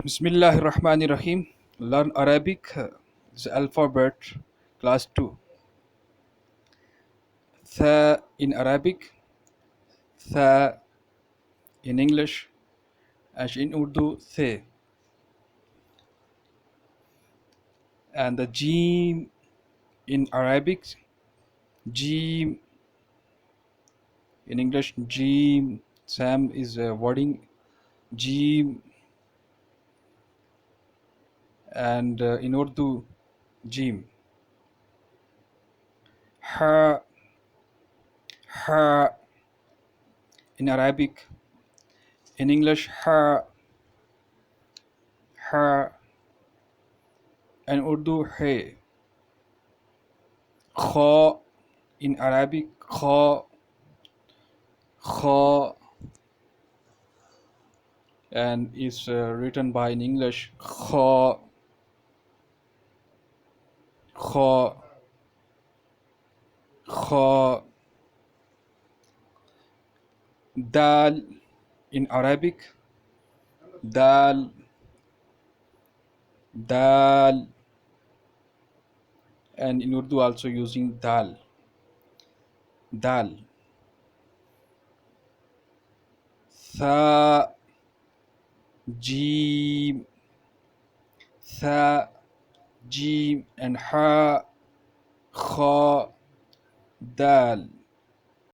Bismillahir Rahmanir Rahim. Learn Arabic, the alphabet, class 2. Tha in Arabic, tha in English, as in Urdu, the. And the jim in Arabic, jim in English, jim. Sam is wording jim, and in Urdu, jim. Ha, ha in Arabic, in English, ha, ha, and Urdu, hey. Kha in Arabic, kha, kha, and is written by in English, kha, kha, kha. Dal in Arabic, dal, dal, and in Urdu also using dal, dal. Tha, jim, tha, jim, and ha, kha, dal.